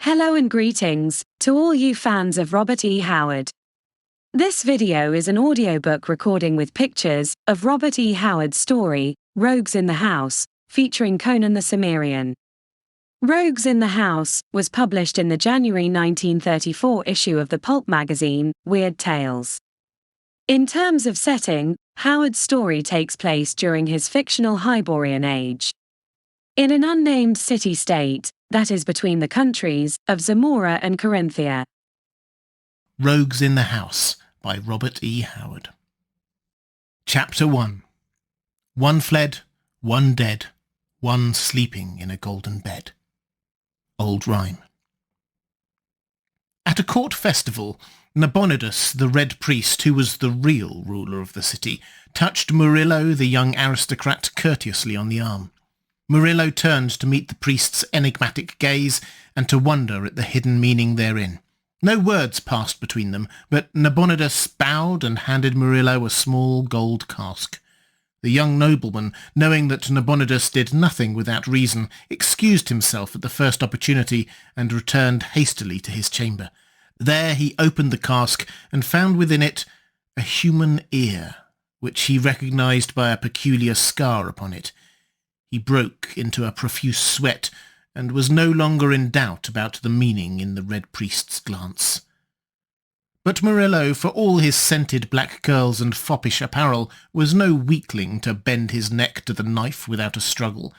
Hello and greetings to all you fans of Robert E. Howard. This video is an audiobook recording with pictures of Robert E. Howard's story, Rogues in the House, featuring Conan the Cimmerian. Rogues in the House was published in the January 1934 issue of the pulp magazine, Weird Tales. In terms of setting, Howard's story takes place during his fictional Hyborian age. In an unnamed city-state, that is between the countries of Zamora and Corinthia. Rogues in the House by Robert E. Howard. Chapter 1. One fled, one dead, one sleeping in a golden bed. Old Rhyme. At a court festival, Nabonidus, the Red Priest, who was the real ruler of the city, touched Murillo, the young aristocrat, courteously on the arm. Murillo turned to meet the priest's enigmatic gaze and to wonder at the hidden meaning therein. No words passed between them, but Nabonidus bowed and handed Murillo a small gold cask. The young nobleman, knowing that Nabonidus did nothing without reason, excused himself at the first opportunity and returned hastily to his chamber. There he opened the cask and found within it a human ear, which he recognized by a peculiar scar upon it. He broke into a profuse sweat, and was no longer in doubt about the meaning in the Red Priest's glance. But Murillo, for all his scented black curls and foppish apparel, was no weakling to bend his neck to the knife without a struggle.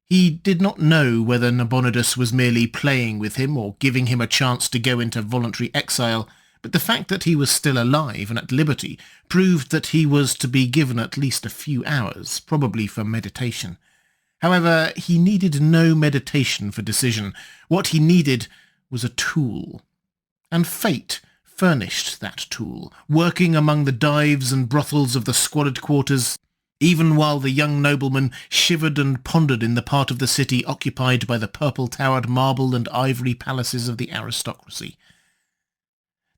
He did not know whether Nabonidus was merely playing with him or giving him a chance to go into voluntary exile, but the fact that he was still alive and at liberty proved that he was to be given at least a few hours, probably for meditation. However, he needed no meditation for decision. What he needed was a tool. And fate furnished that tool, working among the dives and brothels of the squalid quarters, even while the young nobleman shivered and pondered in the part of the city occupied by the purple-towered marble and ivory palaces of the aristocracy.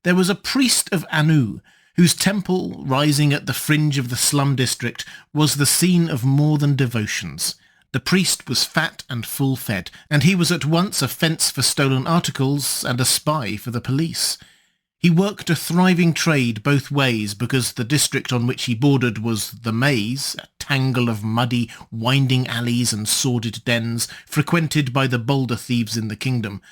There was a priest of Anu, whose temple, rising at the fringe of the slum district, was the scene of more than devotions. The priest was fat and full-fed, and he was at once a fence for stolen articles and a spy for the police. He worked a thriving trade both ways because the district on which he bordered was the maze, a tangle of muddy, winding alleys and sordid dens frequented by the bolder thieves in the kingdom.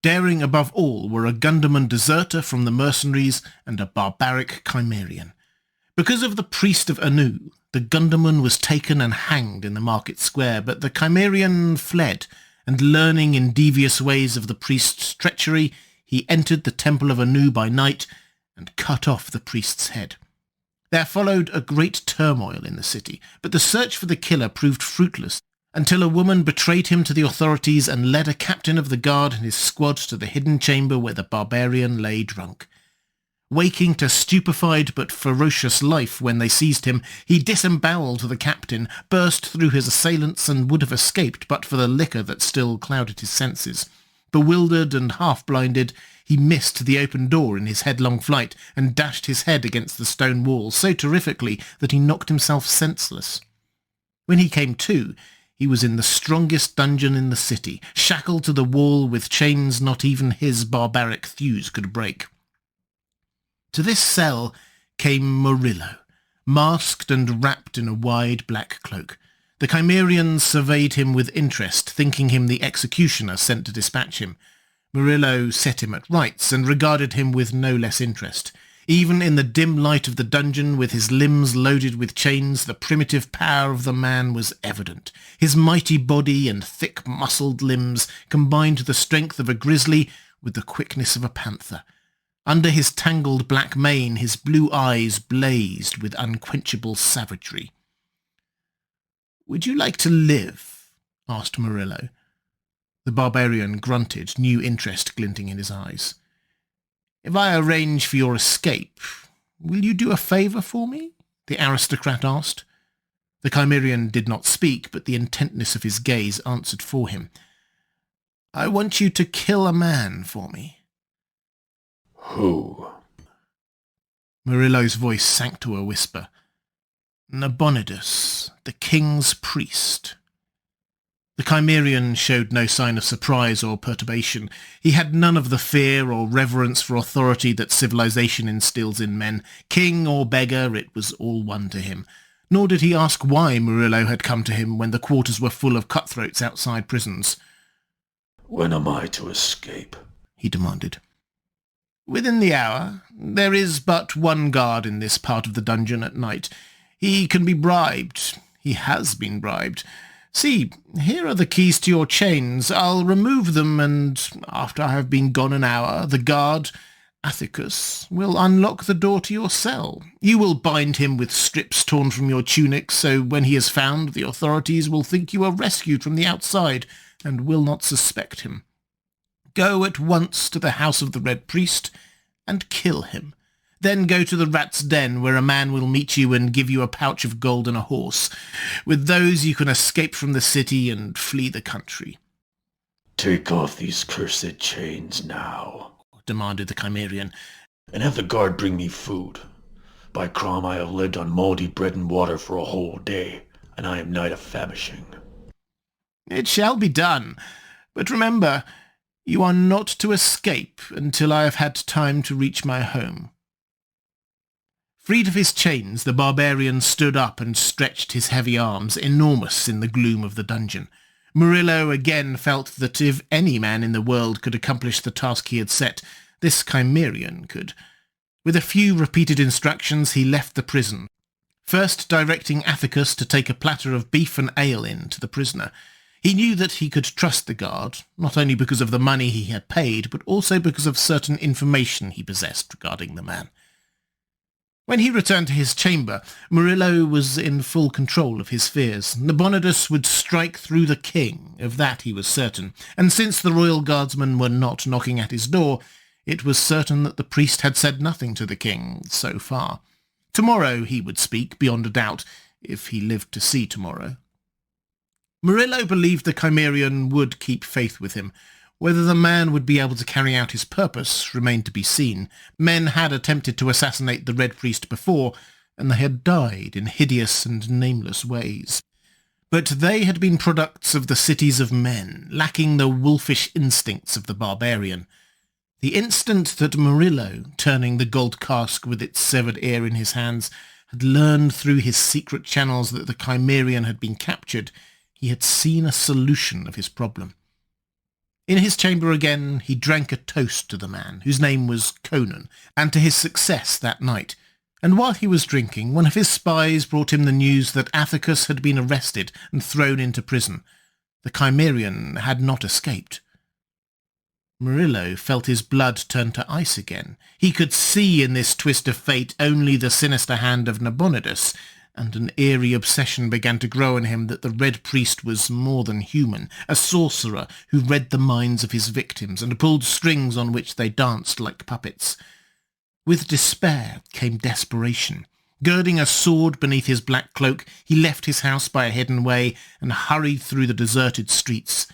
Daring above all were a Gunderman deserter from the mercenaries and a barbaric Cimmerian. Because of the priest of Anu, the Gunderman was taken and hanged in the market square, but the Cimmerian fled, and learning in devious ways of the priest's treachery, he entered the temple of Anu by night and cut off the priest's head. There followed a great turmoil in the city, but the search for the killer proved fruitless, until a woman betrayed him to the authorities and led a captain of the guard and his squad to the hidden chamber where the barbarian lay drunk. Waking to stupefied but ferocious life when they seized him, he disemboweled the captain, burst through his assailants and would have escaped but for the liquor that still clouded his senses. Bewildered and half-blinded, he missed the open door in his headlong flight and dashed his head against the stone wall so terrifically that he knocked himself senseless. When he came to, he was in the strongest dungeon in the city, shackled to the wall with chains not even his barbaric thews could break. To this cell came Murillo, masked and wrapped in a wide black cloak. The Cimmerian surveyed him with interest, thinking him the executioner sent to dispatch him. Murillo set him at rights and regarded him with no less interest. Even in the dim light of the dungeon, with his limbs loaded with chains, the primitive power of the man was evident. His mighty body and thick-muscled limbs combined the strength of a grizzly with the quickness of a panther. Under his tangled black mane, his blue eyes blazed with unquenchable savagery. "Would you like to live?" asked Murillo. The barbarian grunted, new interest glinting in his eyes. "If I arrange for your escape, will you do a favour for me?" the aristocrat asked. The Cimmerian did not speak, but the intentness of his gaze answered for him. "I want you to kill a man for me." "Who?" Murillo's voice sank to a whisper. "Nabonidus, the king's priest." The Cimmerian showed no sign of surprise or perturbation. He had none of the fear or reverence for authority that civilization instills in men. King or beggar, it was all one to him. Nor did he ask why Murillo had come to him when the quarters were full of cutthroats outside prisons. "When am I to escape?" he demanded. "Within the hour. There is but one guard in this part of the dungeon at night. He can be bribed. He has been bribed. See, here are the keys to your chains. I'll remove them, and after I have been gone an hour, the guard, Atticus, will unlock the door to your cell. You will bind him with strips torn from your tunic, so when he is found, the authorities will think you are rescued from the outside, and will not suspect him. Go at once to the house of the Red Priest, and kill him. Then go to the rat's den, where a man will meet you and give you a pouch of gold and a horse. With those you can escape from the city and flee the country." "Take off these cursed chains now," demanded the Cimmerian, "and have the guard bring me food. By Crom, I have lived on mouldy bread and water for a whole day, and I am nigh to famishing." "It shall be done. But remember, you are not to escape until I have had time to reach my home." Freed of his chains, the barbarian stood up and stretched his heavy arms, enormous in the gloom of the dungeon. Murillo again felt that if any man in the world could accomplish the task he had set, this Cimmerian could. With a few repeated instructions, he left the prison, first directing Atticus to take a platter of beef and ale in to the prisoner. He knew that he could trust the guard, not only because of the money he had paid, but also because of certain information he possessed regarding the man. When he returned to his chamber, Murillo was in full control of his fears. Nabonidus would strike through the king, of that he was certain, and since the royal guardsmen were not knocking at his door, it was certain that the priest had said nothing to the king, so far. Tomorrow he would speak, beyond a doubt, if he lived to see tomorrow. Murillo believed the Cimmerian would keep faith with him. Whether the man would be able to carry out his purpose remained to be seen. Men had attempted to assassinate the Red Priest before, and they had died in hideous and nameless ways. But they had been products of the cities of men, lacking the wolfish instincts of the barbarian. The instant that Murillo, turning the gold cask with its severed ear in his hands, had learned through his secret channels that the Cimmerian had been captured, he had seen a solution of his problem. In his chamber again, he drank a toast to the man, whose name was Conan, and to his success that night. And while he was drinking, one of his spies brought him the news that Atticus had been arrested and thrown into prison. The Cimmerian had not escaped. Murillo felt his blood turn to ice again. He could see in this twist of fate only the sinister hand of Nabonidus, and an eerie obsession began to grow in him that the Red Priest was more than human, a sorcerer who read the minds of his victims and pulled strings on which they danced like puppets. With despair came desperation. Girding a sword beneath his black cloak, he left his house by a hidden way and hurried through the deserted streets.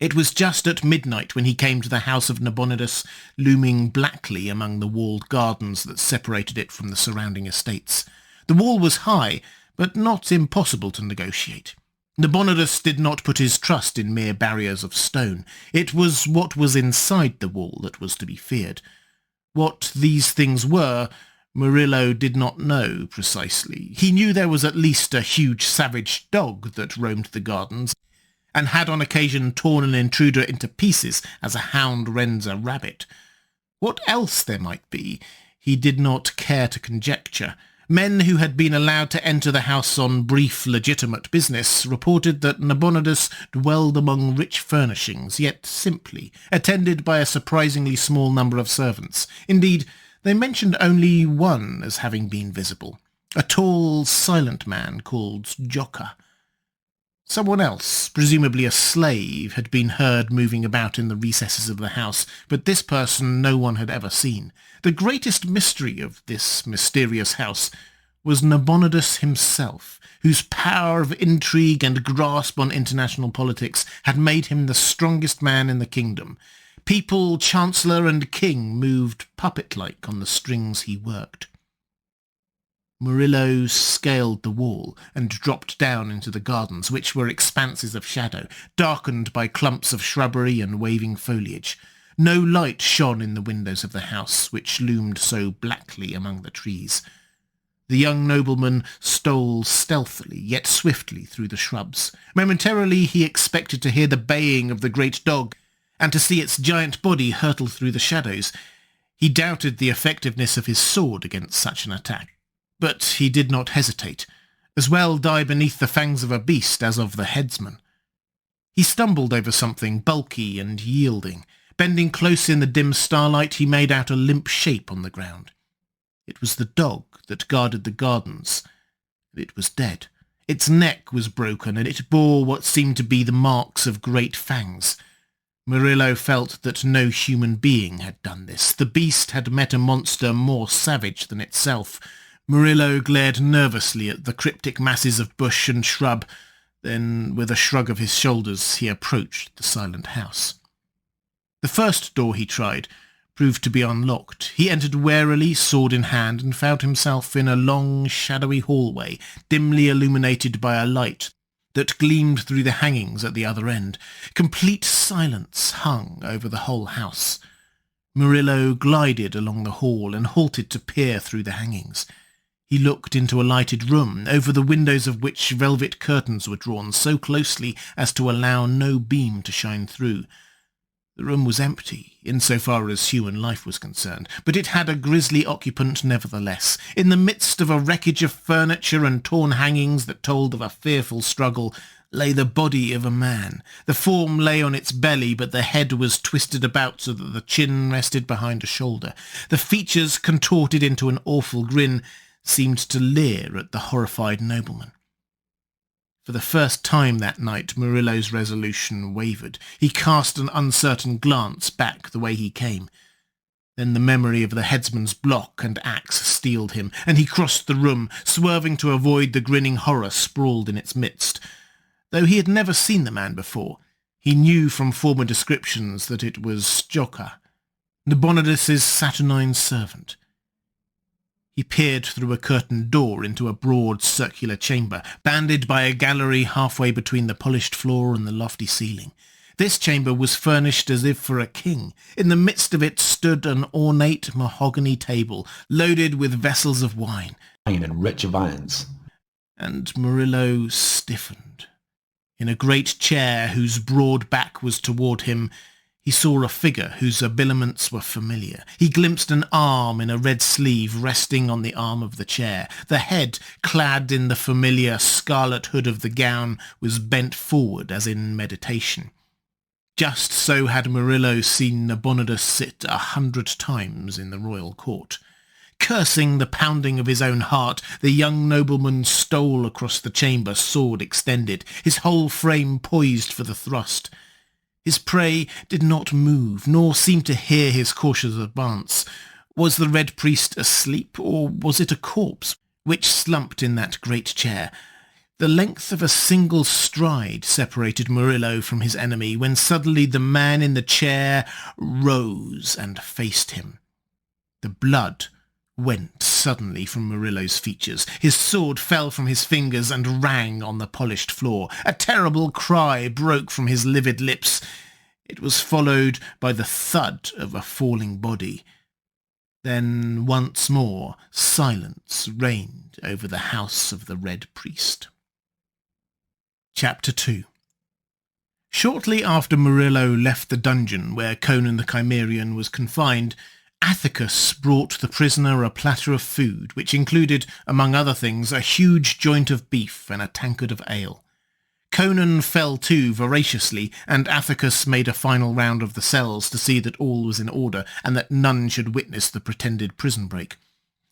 It was just at midnight when he came to the house of Nabonidus, looming blackly among the walled gardens that separated it from the surrounding estates. The wall was high, but not impossible to negotiate. Nabonidus did not put his trust in mere barriers of stone. It was what was inside the wall that was to be feared. What these things were, Murillo did not know precisely. He knew there was at least a huge savage dog that roamed the gardens, and had on occasion torn an intruder into pieces as a hound rends a rabbit. What else there might be, he did not care to conjecture. Men who had been allowed to enter the house on brief, legitimate business reported that Nabonidus dwelled among rich furnishings, yet simply, attended by a surprisingly small number of servants. Indeed, they mentioned only one as having been visible, a tall, silent man called Joka. Someone else, presumably a slave, had been heard moving about in the recesses of the house, but this person no one had ever seen. The greatest mystery of this mysterious house was Nabonidus himself, whose power of intrigue and grasp on international politics had made him the strongest man in the kingdom. People, chancellor and king moved puppet-like on the strings he worked. Murillo scaled the wall and dropped down into the gardens, which were expanses of shadow, darkened by clumps of shrubbery and waving foliage. No light shone in the windows of the house, which loomed so blackly among the trees. The young nobleman stole stealthily, yet swiftly, through the shrubs. Momentarily he expected to hear the baying of the great dog, and to see its giant body hurtle through the shadows. He doubted the effectiveness of his sword against such an attack. But he did not hesitate. As well die beneath the fangs of a beast as of the headsman. He stumbled over something bulky and yielding. Bending close in the dim starlight, he made out a limp shape on the ground. It was the dog that guarded the gardens. It was dead. Its neck was broken, and it bore what seemed to be the marks of great fangs. Murillo felt that no human being had done this. The beast had met a monster more savage than itself. Murillo glared nervously at the cryptic masses of bush and shrub. Then, with a shrug of his shoulders, he approached the silent house. The first door he tried proved to be unlocked. He entered warily, sword in hand, and found himself in a long, shadowy hallway, dimly illuminated by a light that gleamed through the hangings at the other end. Complete silence hung over the whole house. Murillo glided along the hall and halted to peer through the hangings. He looked into a lighted room, over the windows of which velvet curtains were drawn so closely as to allow no beam to shine through. The room was empty, insofar as human life was concerned, but it had a grisly occupant nevertheless. In the midst of a wreckage of furniture and torn hangings that told of a fearful struggle, lay the body of a man. The form lay on its belly, but the head was twisted about so that the chin rested behind a shoulder. The features, contorted into an awful grin, seemed to leer at the horrified nobleman. For the first time that night, Murillo's resolution wavered. He cast an uncertain glance back the way he came. Then the memory of the headsman's block and axe steeled him, and he crossed the room, swerving to avoid the grinning horror sprawled in its midst. Though he had never seen the man before, he knew from former descriptions that it was Joka, Nabonidus's saturnine servant. He peered through a curtained door into a broad circular chamber, banded by a gallery halfway between the polished floor and the lofty ceiling. This chamber was furnished as if for a king. In the midst of it stood an ornate mahogany table, loaded with vessels of wine. And rich viands. And Murillo stiffened. In a great chair whose broad back was toward him, he saw a figure whose habiliments were familiar. He glimpsed an arm in a red sleeve resting on the arm of the chair. The head, clad in the familiar scarlet hood of the gown, was bent forward as in meditation. Just so had Murillo seen Nabonidus sit 100 times in the royal court. Cursing the pounding of his own heart, the young nobleman stole across the chamber, sword extended, his whole frame poised for the thrust. His prey did not move, nor seem to hear his cautious advance. Was the Red Priest asleep, or was it a corpse which slumped in that great chair? The length of a single stride separated Murillo from his enemy, when suddenly the man in the chair rose and faced him. The blood went suddenly from Murillo's features. His sword fell from his fingers and rang on the polished floor. A terrible cry broke from his livid lips. It was followed by the thud of a falling body. Then once more silence reigned over the house of the Red Priest. Chapter 2. Shortly after Murillo left the dungeon where Conan the Cimmerian was confined, Athicus brought the prisoner a platter of food, which included, among other things, a huge joint of beef and a tankard of ale. Conan fell to voraciously, and Athicus made a final round of the cells to see that all was in order, and that none should witness the pretended prison break.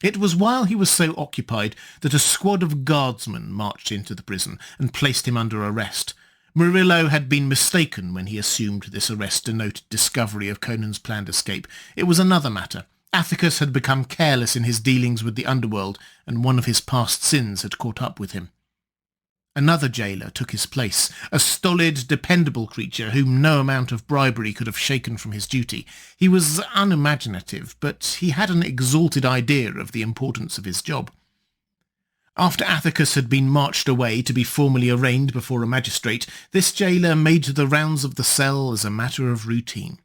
It was while he was so occupied that a squad of guardsmen marched into the prison and placed him under arrest. Murillo had been mistaken when he assumed this arrest denoted discovery of Conan's planned escape. It was another matter. Athicus had become careless in his dealings with the underworld, and one of his past sins had caught up with him. Another jailer took his place, a stolid, dependable creature whom no amount of bribery could have shaken from his duty. He was unimaginative, but he had an exalted idea of the importance of his job. After Athicus had been marched away to be formally arraigned before a magistrate, this jailer made the rounds of the cell as a matter of routine.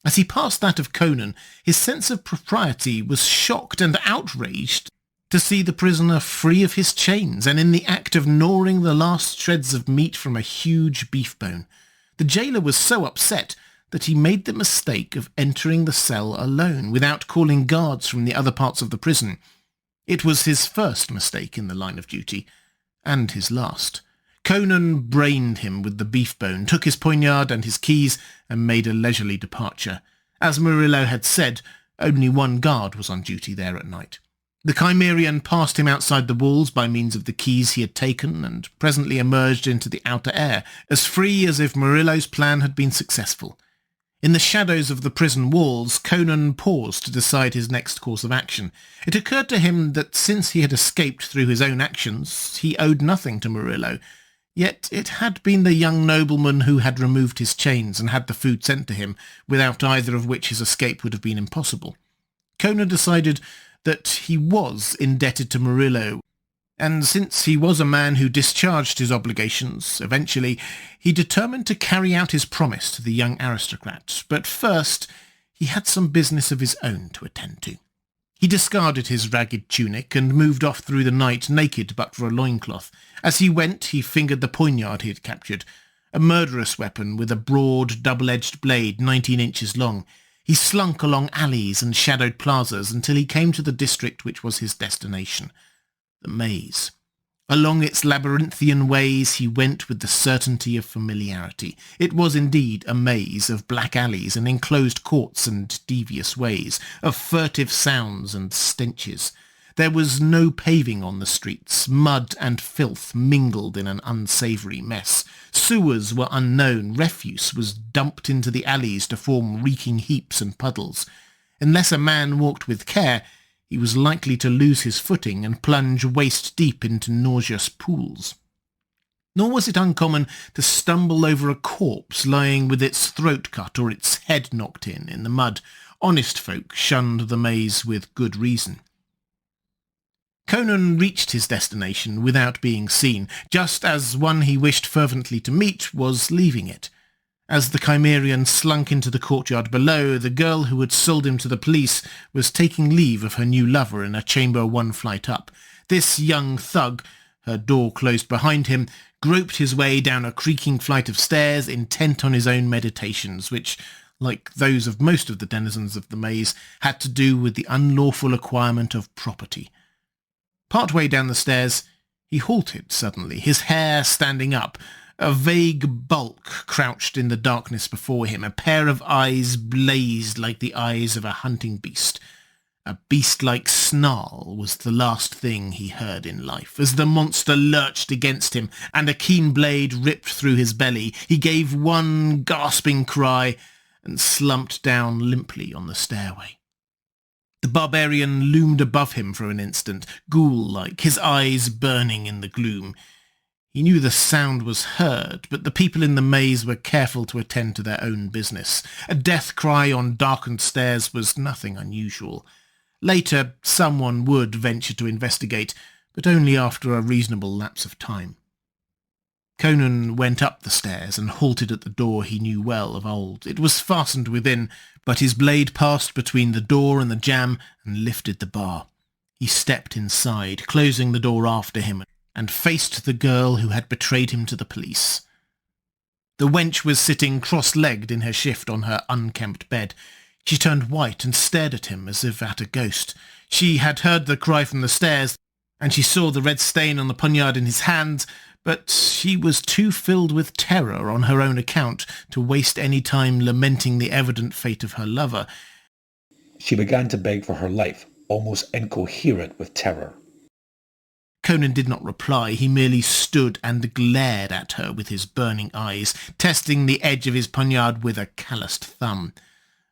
As he passed that of Conan, his sense of propriety was shocked and outraged to see the prisoner free of his chains and in the act of gnawing the last shreds of meat from a huge beef bone. The jailer was so upset that he made the mistake of entering the cell alone without calling guards from the other parts of the prison. It was his first mistake in the line of duty, and his last. Conan brained him with the beef bone, took his poignard and his keys, and made a leisurely departure. As Murillo had said, only one guard was on duty there at night. The Cimmerian passed him outside the walls by means of the keys he had taken, and presently emerged into the outer air, as free as if Murillo's plan had been successful. In the shadows of the prison walls, Conan paused to decide his next course of action. It occurred to him that since he had escaped through his own actions, he owed nothing to Murillo. Yet it had been the young nobleman who had removed his chains and had the food sent to him, without either of which his escape would have been impossible. Conan decided that he was indebted to Murillo, and since he was a man who discharged his obligations, eventually, he determined to carry out his promise to the young aristocrat. But first, he had some business of his own to attend to. He discarded his ragged tunic and moved off through the night naked but for a loincloth. As he went, he fingered the poignard he had captured, a murderous weapon with a broad, double-edged blade 19 inches long. He slunk along alleys and shadowed plazas until he came to the district which was his destination. The maze. Along its labyrinthian ways he went with the certainty of familiarity. It was indeed a maze of black alleys and enclosed courts and devious ways, of furtive sounds and stenches. There was no paving on the streets. Mud and filth mingled in an unsavoury mess. Sewers were unknown. Refuse was dumped into the alleys to form reeking heaps and puddles. Unless a man walked with care, he was likely to lose his footing and plunge waist-deep into nauseous pools. Nor was it uncommon to stumble over a corpse lying with its throat cut or its head knocked in the mud. Honest folk shunned the maze with good reason. Conan reached his destination without being seen, just as one he wished fervently to meet was leaving it. As the Cimmerian slunk into the courtyard below, the girl who had sold him to the police was taking leave of her new lover in a chamber 1 flight up. This young thug, her door closed behind him, groped his way down a creaking flight of stairs, intent on his own meditations, which, like those of most of the denizens of the maze, had to do with the unlawful acquirement of property. Partway down the stairs, he halted suddenly, his hair standing up. A vague bulk crouched in the darkness before him. A pair of eyes blazed like the eyes of a hunting beast. A beast-like snarl was the last thing he heard in life. As the monster lurched against him and a keen blade ripped through his belly, he gave one gasping cry and slumped down limply on the stairway. The barbarian loomed above him for an instant, ghoul-like, his eyes burning in the gloom. He knew the sound was heard, but the people in the maze were careful to attend to their own business. A death cry on darkened stairs was nothing unusual. Later, someone would venture to investigate, but only after a reasonable lapse of time. Conan went up the stairs and halted at the door he knew well of old. It was fastened within, but his blade passed between the door and the jamb and lifted the bar. He stepped inside, closing the door after him, and faced the girl who had betrayed him to the police. The wench was sitting cross-legged in her shift on her unkempt bed. She turned white and stared at him as if at a ghost. She had heard the cry from the stairs, and she saw the red stain on the poniard in his hand, but she was too filled with terror on her own account to waste any time lamenting the evident fate of her lover. She began to beg for her life, almost incoherent with terror. Conan did not reply. He merely stood and glared at her with his burning eyes, testing the edge of his poniard with a calloused thumb.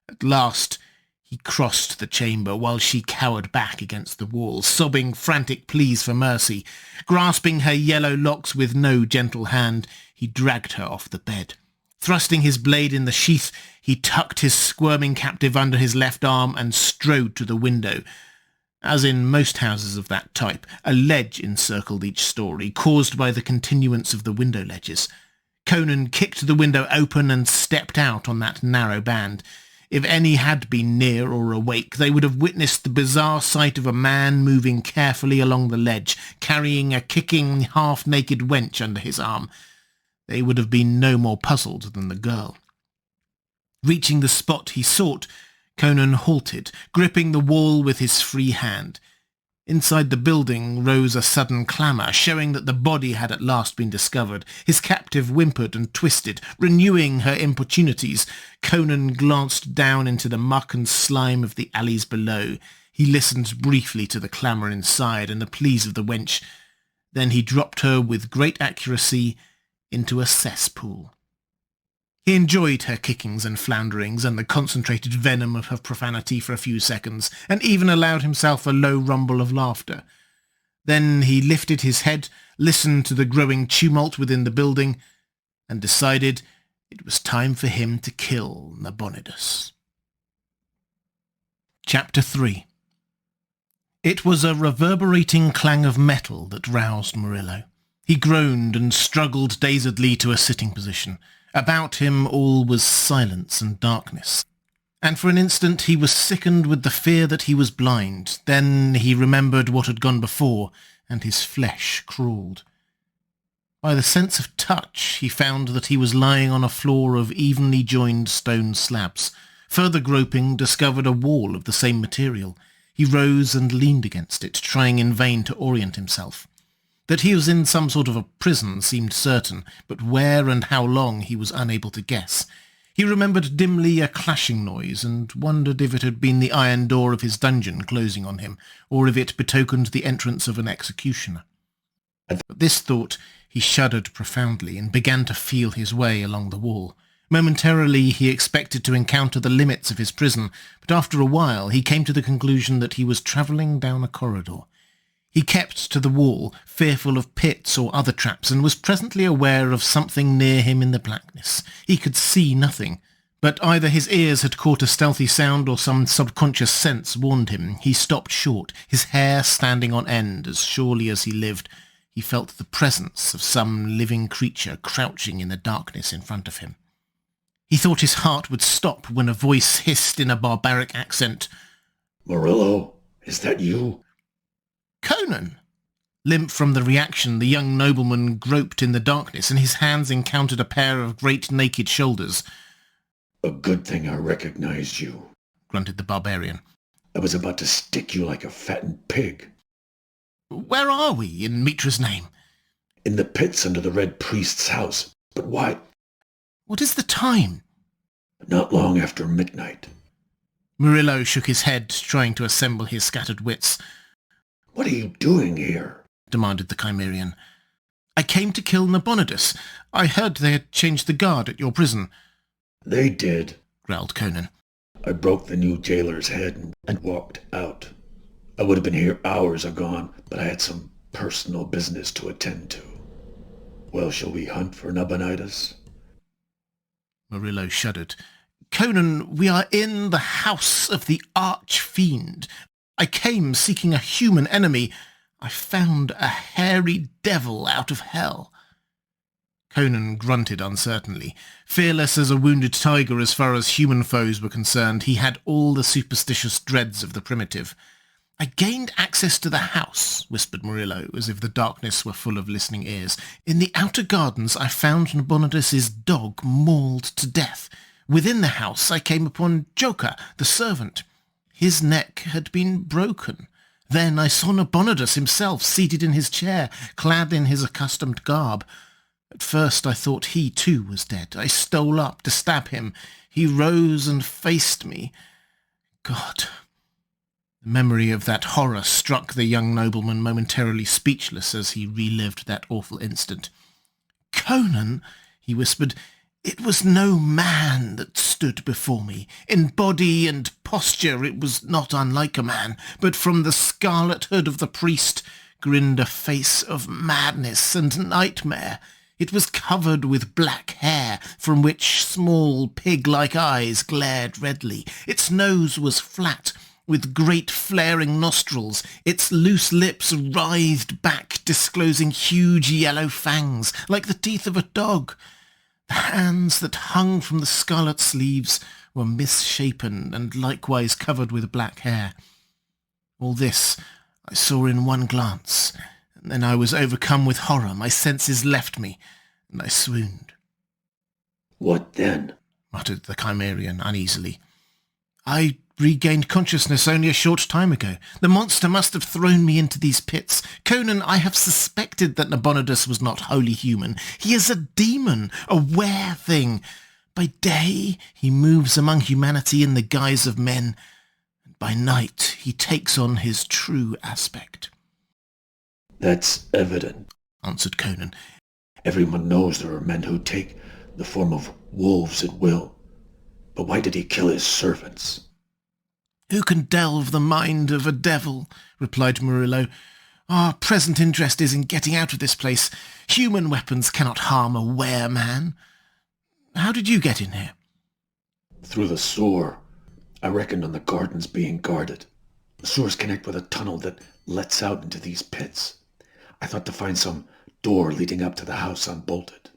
At last, he crossed the chamber while she cowered back against the wall, sobbing frantic pleas for mercy. Grasping her yellow locks with no gentle hand, he dragged her off the bed. Thrusting his blade in the sheath, he tucked his squirming captive under his left arm and strode to the window. As in most houses of that type, a ledge encircled each story, caused by the continuance of the window ledges. Conan kicked the window open and stepped out on that narrow band. If any had been near or awake, they would have witnessed the bizarre sight of a man moving carefully along the ledge, carrying a kicking, half-naked wench under his arm. They would have been no more puzzled than the girl. Reaching the spot he sought, Conan halted, gripping the wall with his free hand. Inside the building rose a sudden clamour, showing that the body had at last been discovered. His captive whimpered and twisted, renewing her importunities. Conan glanced down into the muck and slime of the alleys below. He listened briefly to the clamour inside and the pleas of the wench. Then he dropped her with great accuracy into a cesspool. He enjoyed her kickings and flounderings and the concentrated venom of her profanity for a few seconds, and even allowed himself a low rumble of laughter. Then he lifted his head, listened to the growing tumult within the building, and decided it was time for him to kill Nabonidus. Chapter 3. It was a reverberating clang of metal that roused Murillo. He groaned and struggled dazedly to a sitting position. About him all was silence and darkness, and for an instant he was sickened with the fear that he was blind. Then he remembered what had gone before, and his flesh crawled. By the sense of touch he found that he was lying on a floor of evenly joined stone slabs. Further groping discovered a wall of the same material. He rose and leaned against it, trying in vain to orient himself. That he was in some sort of a prison seemed certain, but where and how long he was unable to guess. He remembered dimly a clashing noise, and wondered if it had been the iron door of his dungeon closing on him, or if it betokened the entrance of an executioner. At this thought he shuddered profoundly, and began to feel his way along the wall. Momentarily he expected to encounter the limits of his prison, but after a while he came to the conclusion that he was travelling down a corridor. He kept to the wall, fearful of pits or other traps, and was presently aware of something near him in the blackness. He could see nothing, but either his ears had caught a stealthy sound or some subconscious sense warned him. He stopped short, his hair standing on end as surely as he lived. He felt the presence of some living creature crouching in the darkness in front of him. He thought his heart would stop when a voice hissed in a barbaric accent, "Murillo, is that you?" "Conan!" Limp from the reaction, the young nobleman groped in the darkness, and his hands encountered a pair of great naked shoulders. "A good thing I recognized you," grunted the barbarian. "I was about to stick you like a fattened pig." "Where are we, in Mitra's name?" "In the pits under the Red Priest's house. But why?" "What is the time?" "Not long after midnight." Murillo shook his head, trying to assemble his scattered wits. "What are you doing here?" demanded the Cimmerian. "I came to kill Nabonidus. I heard they had changed the guard at your prison." "They did," growled Conan. "I broke the new jailer's head and walked out. I would have been here hours agone, but I had some personal business to attend to. Well, shall we hunt for Nabonidus?" Murillo shuddered. "Conan, we are in the house of the arch-fiend. I came seeking a human enemy. I found a hairy devil out of hell." Conan grunted uncertainly. Fearless as a wounded tiger as far as human foes were concerned, he had all the superstitious dreads of the primitive. "I gained access to the house," whispered Murillo, as if the darkness were full of listening ears. "In the outer gardens I found Nabonidus's dog mauled to death. Within the house I came upon Joka, the servant. His neck had been broken. Then I saw Nabonidus himself seated in his chair, clad in his accustomed garb. At first I thought he too was dead. I stole up to stab him. He rose and faced me. God!" The memory of that horror struck the young nobleman momentarily speechless as he relived that awful instant. "Conan," he whispered, "it was no man that stood before me. In body and posture it was not unlike a man, but from the scarlet hood of the priest grinned a face of madness and nightmare. It was covered with black hair, from which small pig-like eyes glared redly. Its nose was flat, with great flaring nostrils, its loose lips writhed back, disclosing huge yellow fangs, like the teeth of a dog. The hands that hung from the scarlet sleeves were misshapen and likewise covered with black hair. All this I saw in one glance, and then I was overcome with horror. My senses left me, and I swooned. "What then?" muttered the Cimmerian uneasily. "I regained consciousness only a short time ago. The monster must have thrown me into these pits. Conan, I have suspected that Nabonidus was not wholly human. He is a demon, a were-thing. By day he moves among humanity in the guise of men, and by night he takes on his true aspect." "That's evident," answered Conan. "Everyone knows there are men who take the form of wolves at will. But why did he kill his servants?" "Who can delve the mind of a devil?" replied Murillo. "Our present interest is in getting out of this place. Human weapons cannot harm a were-man. How did you get in here?" "Through the sewer. I reckoned on the gardens being guarded. The sewers connect with a tunnel that lets out into these pits. I thought to find some door leading up to the house unbolted."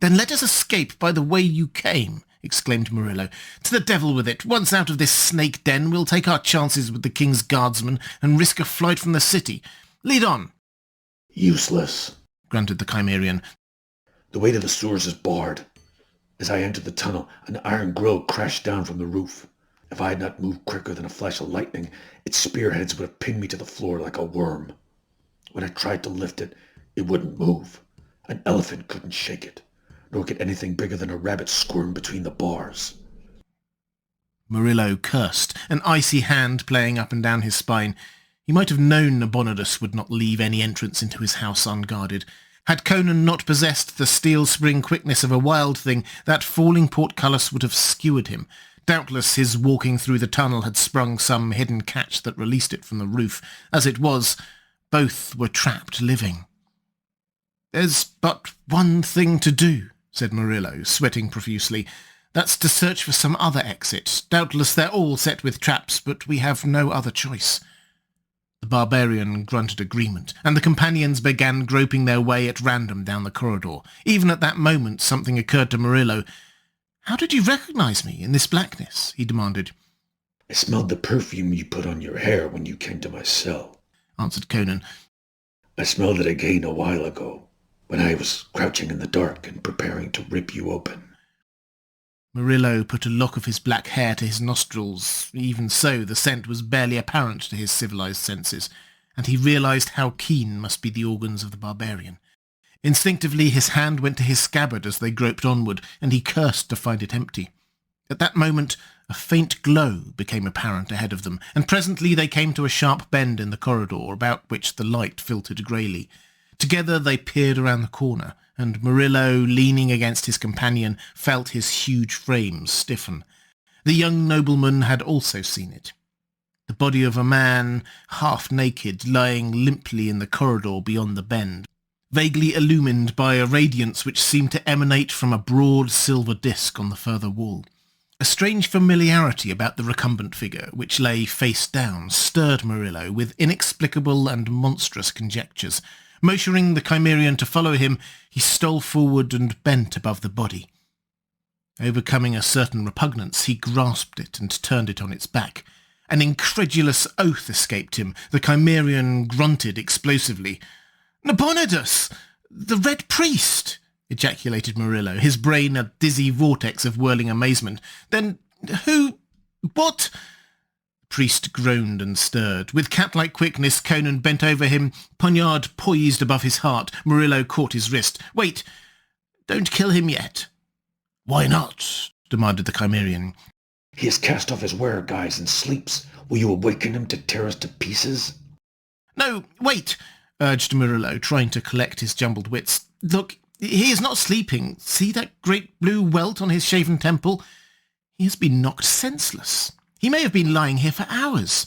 "Then let us escape by the way you came," exclaimed Murillo. "To the devil with it. Once out of this snake den, we'll take our chances with the king's guardsmen and risk a flight from the city. Lead on." "Useless," grunted the Cimmerian. "The way to the sewers is barred. As I entered the tunnel, an iron grill crashed down from the roof. If I had not moved quicker than a flash of lightning, its spearheads would have pinned me to the floor like a worm. When I tried to lift it, it wouldn't move. An elephant couldn't shake it, nor could anything bigger than a rabbit squirm between the bars." Murillo cursed, an icy hand playing up and down his spine. He might have known Nabonidus would not leave any entrance into his house unguarded. Had Conan not possessed the steel spring quickness of a wild thing, that falling portcullis would have skewered him. Doubtless his walking through the tunnel had sprung some hidden catch that released it from the roof. As it was, both were trapped living. "There's but one thing to do," said Murillo, sweating profusely. "That's to search for some other exit. Doubtless they're all set with traps, but we have no other choice." The barbarian grunted agreement, and the companions began groping their way at random down the corridor. Even at that moment something occurred to Murillo. "How did you recognize me in this blackness?" he demanded. "I smelled the perfume you put on your hair when you came to my cell," answered Conan. "I smelled it again a while ago, when I was crouching in the dark and preparing to rip you open." Murillo put a lock of his black hair to his nostrils. Even so, the scent was barely apparent to his civilized senses, and he realized how keen must be the organs of the barbarian. Instinctively his hand went to his scabbard as they groped onward, and he cursed to find it empty. At that moment a faint glow became apparent ahead of them, and presently they came to a sharp bend in the corridor, about which the light filtered greyly. Together they peered around the corner, and Murillo, leaning against his companion, felt his huge frame stiffen. The young nobleman had also seen it. The body of a man, half naked, lying limply in the corridor beyond the bend, vaguely illumined by a radiance which seemed to emanate from a broad silver disc on the further wall. A strange familiarity about the recumbent figure, which lay face down, stirred Murillo with inexplicable and monstrous conjectures. Motioning the Cimmerian to follow him, he stole forward and bent above the body. Overcoming a certain repugnance, he grasped it and turned it on its back. An incredulous oath escaped him. The Cimmerian grunted explosively. "Nabonidus! The Red Priest!" ejaculated Murillo, his brain a dizzy vortex of whirling amazement. "Then who... what—" The priest groaned and stirred. With cat-like quickness, Conan bent over him, poniard poised above his heart. Murillo caught his wrist. "Wait! Don't kill him yet." "Why not?" demanded the Cimmerian. "He has cast off his were-guise and sleeps. Will you awaken him to tear us to pieces?" "No, wait!" urged Murillo, trying to collect his jumbled wits. "Look, he is not sleeping. See that great blue welt on his shaven temple? He has been knocked senseless. He may have been lying here for hours."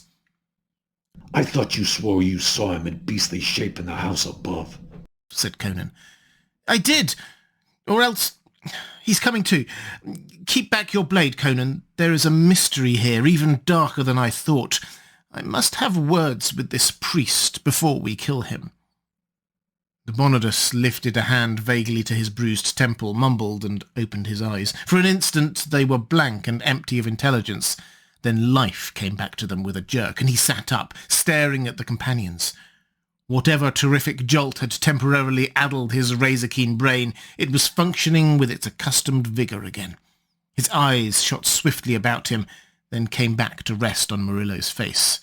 "I thought you swore you saw him in beastly shape in the house above," said Conan. "I did, or else He's coming too. Keep back your blade, Conan. There is a mystery here, even darker than I thought. I must have words with this priest before we kill him. Nabonidus lifted a hand vaguely to his bruised temple, mumbled, and opened his eyes. For an instant they were blank and empty of intelligence. Then life came back to them with a jerk, and he sat up, staring at the companions. Whatever terrific jolt had temporarily addled his razor-keen brain, it was functioning with its accustomed vigour again. His eyes shot swiftly about him, then came back to rest on Murillo's face.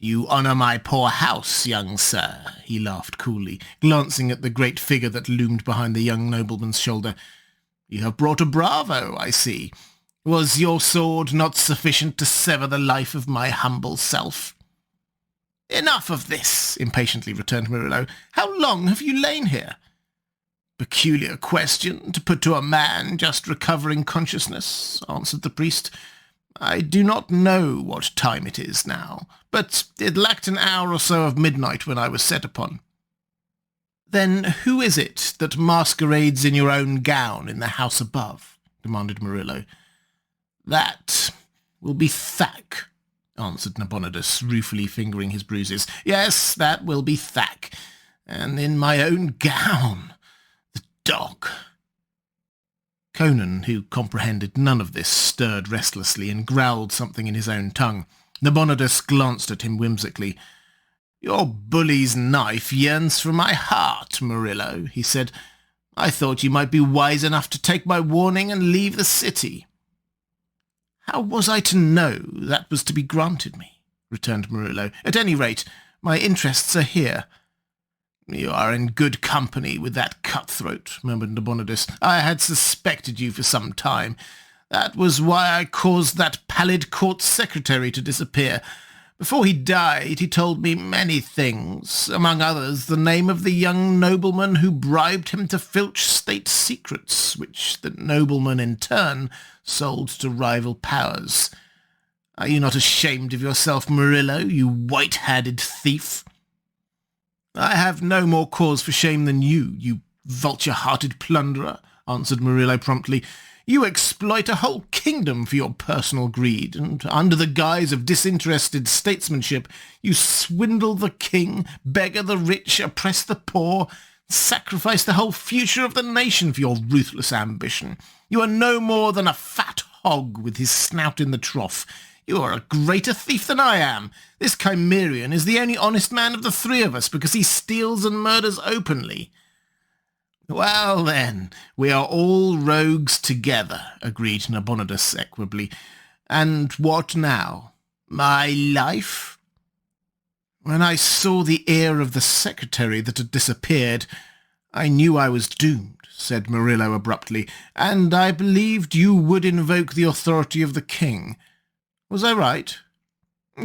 "You honour my poor house, young sir," he laughed coolly, glancing at the great figure that loomed behind the young nobleman's shoulder. "You have brought a bravo, I see. Was your sword not sufficient to sever the life of my humble self?" "Enough of this," impatiently returned Murillo. "How long have you lain here?" "Peculiar question to put to a man just recovering consciousness," answered the priest. "I do not know what time it is now, but it lacked an hour or so of midnight when I was set upon." "Then who is it that masquerades in your own gown in the house above?" demanded Murillo. "That will be Thack," answered Nabonidus, ruefully fingering his bruises. "Yes, that will be Thack, and in my own gown. The dog." Conan, who comprehended none of this, stirred restlessly and growled something in his own tongue. Nabonidus glanced at him whimsically. "Your bully's knife yearns for my heart, Murillo," he said. "I thought you might be wise enough to take my warning and leave the city." "How was I to know that was to be granted me?" returned Murillo. "At any rate, my interests are here." "You are in good company with that cutthroat," murmured Nabonidus. "I had suspected you for some time. That was why I caused that pallid court secretary to disappear. Before he died, he told me many things, among others the name of the young nobleman who bribed him to filch state secrets, which the nobleman in turn sold to rival powers. Are you not ashamed of yourself, Murillo, you white-hatted thief?" "I have no more cause for shame than you vulture-hearted plunderer," answered Murillo promptly. "You exploit a whole kingdom for your personal greed, and under the guise of disinterested statesmanship you swindle the king, beggar the rich, oppress the poor, sacrifice the whole future of the nation for your ruthless ambition. You are no more than a fat hog with his snout in the trough. You are a greater thief than I am. This Cimmerian is the only honest man of the three of us because he steals and murders openly." "Well, then, we are all rogues together," agreed Nabonidus equably. "And what now? My life?" "When I saw the ear of the secretary that had disappeared, I knew I was doomed," said Murillo abruptly, "and I believed you would invoke the authority of the king. Was I right?"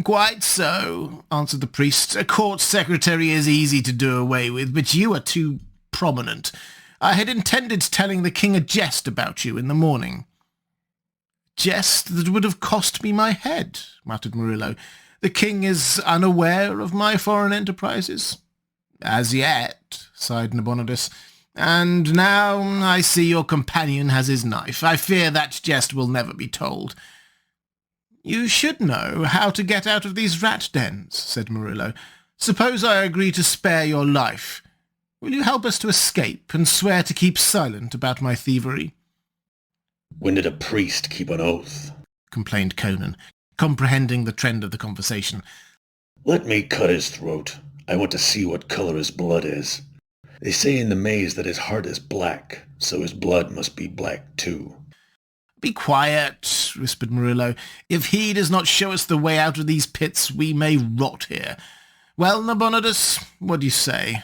"Quite so," answered the priest. "A court secretary is easy to do away with, but you are too prominent. I had intended telling the king a jest about you in the morning." "Jest that would have cost me my head," muttered Murillo. "The king is unaware of my foreign enterprises?" "As yet," sighed Nabonidus. "And now I see your companion has his knife. I fear that jest will never be told." "You should know how to get out of these rat dens," said Murillo. "Suppose I agree to spare your life. Will you help us to escape and swear to keep silent about my thievery?" "When did a priest keep an oath?" complained Conan, comprehending the trend of the conversation. "Let me cut his throat. I want to see what color his blood is. They say in the maze that his heart is black, so his blood must be black too." "Be quiet," whispered Murillo. "If he does not show us the way out of these pits, we may rot here. Well, Nabonidus, what do you say?"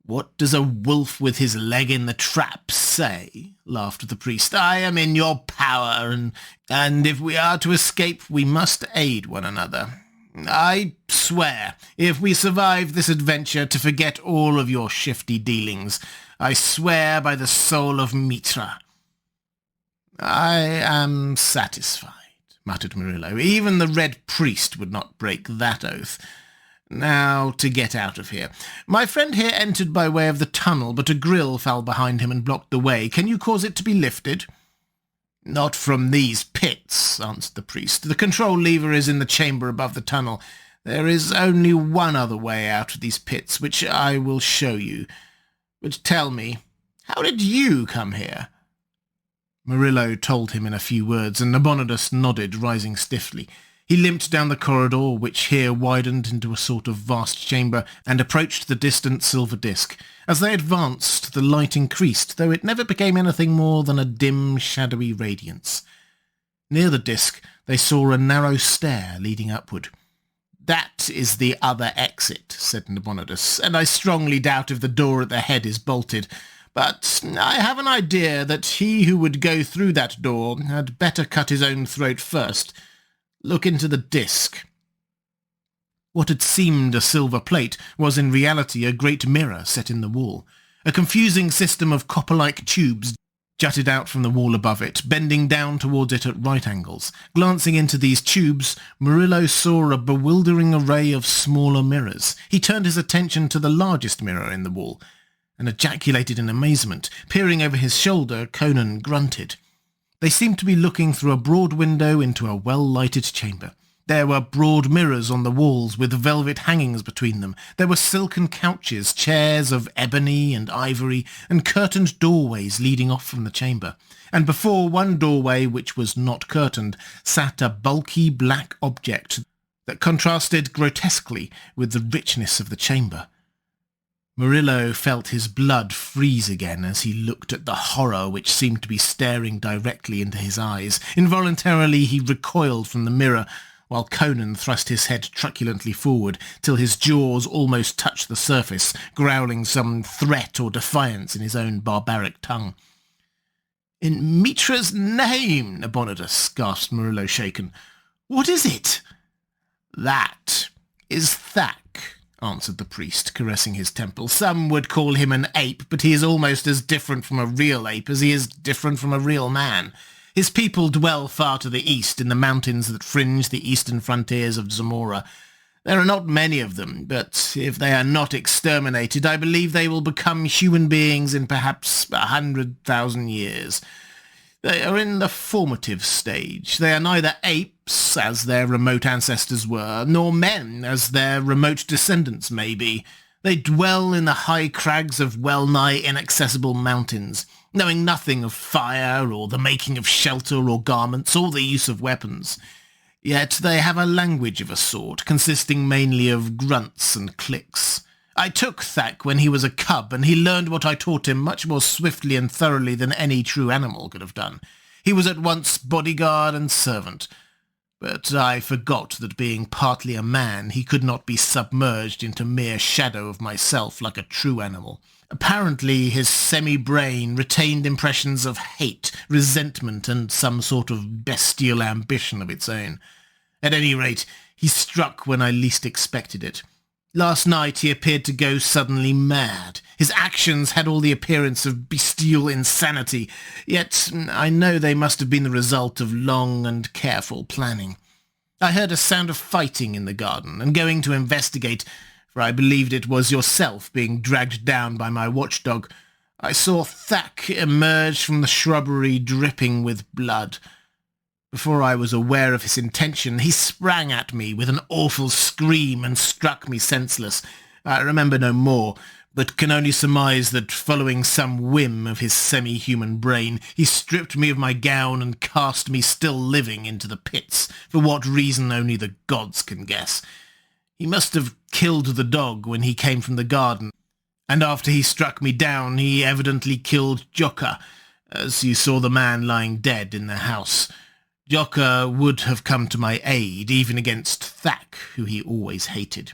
"What does a wolf with his leg in the trap say?" laughed the priest. "I am in your power, and if we are to escape, we must aid one another. I swear, if we survive this adventure, to forget all of your shifty dealings. I swear by the soul of Mitra." "I am satisfied," muttered Murillo. "Even the Red Priest would not break that oath. Now to get out of here. My friend here entered by way of the tunnel, but a grill fell behind him and blocked the way. Can you cause it to be lifted?" "Not from these pits," answered the priest. "The control lever is in the chamber above the tunnel. There is only one other way out of these pits, which I will show you. But tell me, how did you come here?" Murillo told him in a few words, and Nabonidus nodded, rising stiffly. He limped down the corridor, which here widened into a sort of vast chamber, and approached the distant silver disk. As they advanced, the light increased, though it never became anything more than a dim, shadowy radiance. Near the disk, they saw a narrow stair leading upward. "That is the other exit," said Nabonidus, "and I strongly doubt if the door at the head is bolted. But I have an idea that he who would go through that door had better cut his own throat first. Look into the disk." What had seemed a silver plate was in reality a great mirror set in the wall. A confusing system of copper-like tubes jutted out from the wall above it, bending down towards it at right angles. Glancing into these tubes, Murillo saw a bewildering array of smaller mirrors. He turned his attention to the largest mirror in the wall, and ejaculated in amazement. Peering over his shoulder, Conan grunted. They seemed to be looking through a broad window into a well-lighted chamber. There were broad mirrors on the walls with velvet hangings between them. There were silken couches, chairs of ebony and ivory, and curtained doorways leading off from the chamber. And before one doorway, which was not curtained, sat a bulky black object that contrasted grotesquely with the richness of the chamber. Murillo felt his blood freeze again as he looked at the horror which seemed to be staring directly into his eyes. Involuntarily he recoiled from the mirror, while Conan thrust his head truculently forward till his jaws almost touched the surface, growling some threat or defiance in his own barbaric tongue. "In Mitra's name, Nabonidus," gasped Murillo, shaken. "What is it?" "That is Thak," answered the priest, caressing his temple. "Some would call him an ape, but he is almost as different from a real ape as he is different from a real man. His people dwell far to the east, in the mountains that fringe the eastern frontiers of Zamora. There are not many of them, but if they are not exterminated, I believe they will become human beings in perhaps 100,000 years. They are in the formative stage. They are neither apes, as their remote ancestors were, nor men, as their remote descendants may be. They dwell in the high crags of well-nigh inaccessible mountains, knowing nothing of fire, or the making of shelter or garments, or the use of weapons. Yet they have a language of a sort, consisting mainly of grunts and clicks. I took Thak when he was a cub, and he learned what I taught him much more swiftly and thoroughly than any true animal could have done. He was at once bodyguard and servant. But I forgot that being partly a man, he could not be submerged into mere shadow of myself like a true animal. Apparently his semi-brain retained impressions of hate, resentment, and some sort of bestial ambition of its own. At any rate, he struck when I least expected it. Last night he appeared to go suddenly mad. His actions had all the appearance of bestial insanity, yet I know they must have been the result of long and careful planning. I heard a sound of fighting in the garden, and going to investigate, for I believed it was yourself being dragged down by my watchdog, I saw Thak emerge from the shrubbery dripping with blood. Before I was aware of his intention, he sprang at me with an awful scream and struck me senseless. I remember no more, but can only surmise that, following some whim of his semi-human brain, he stripped me of my gown and cast me still living into the pits, for what reason only the gods can guess. He must have killed the dog when he came from the garden, and after he struck me down, he evidently killed Joka, as you saw the man lying dead in the house. Joka would have come to my aid, even against Thak, who he always hated.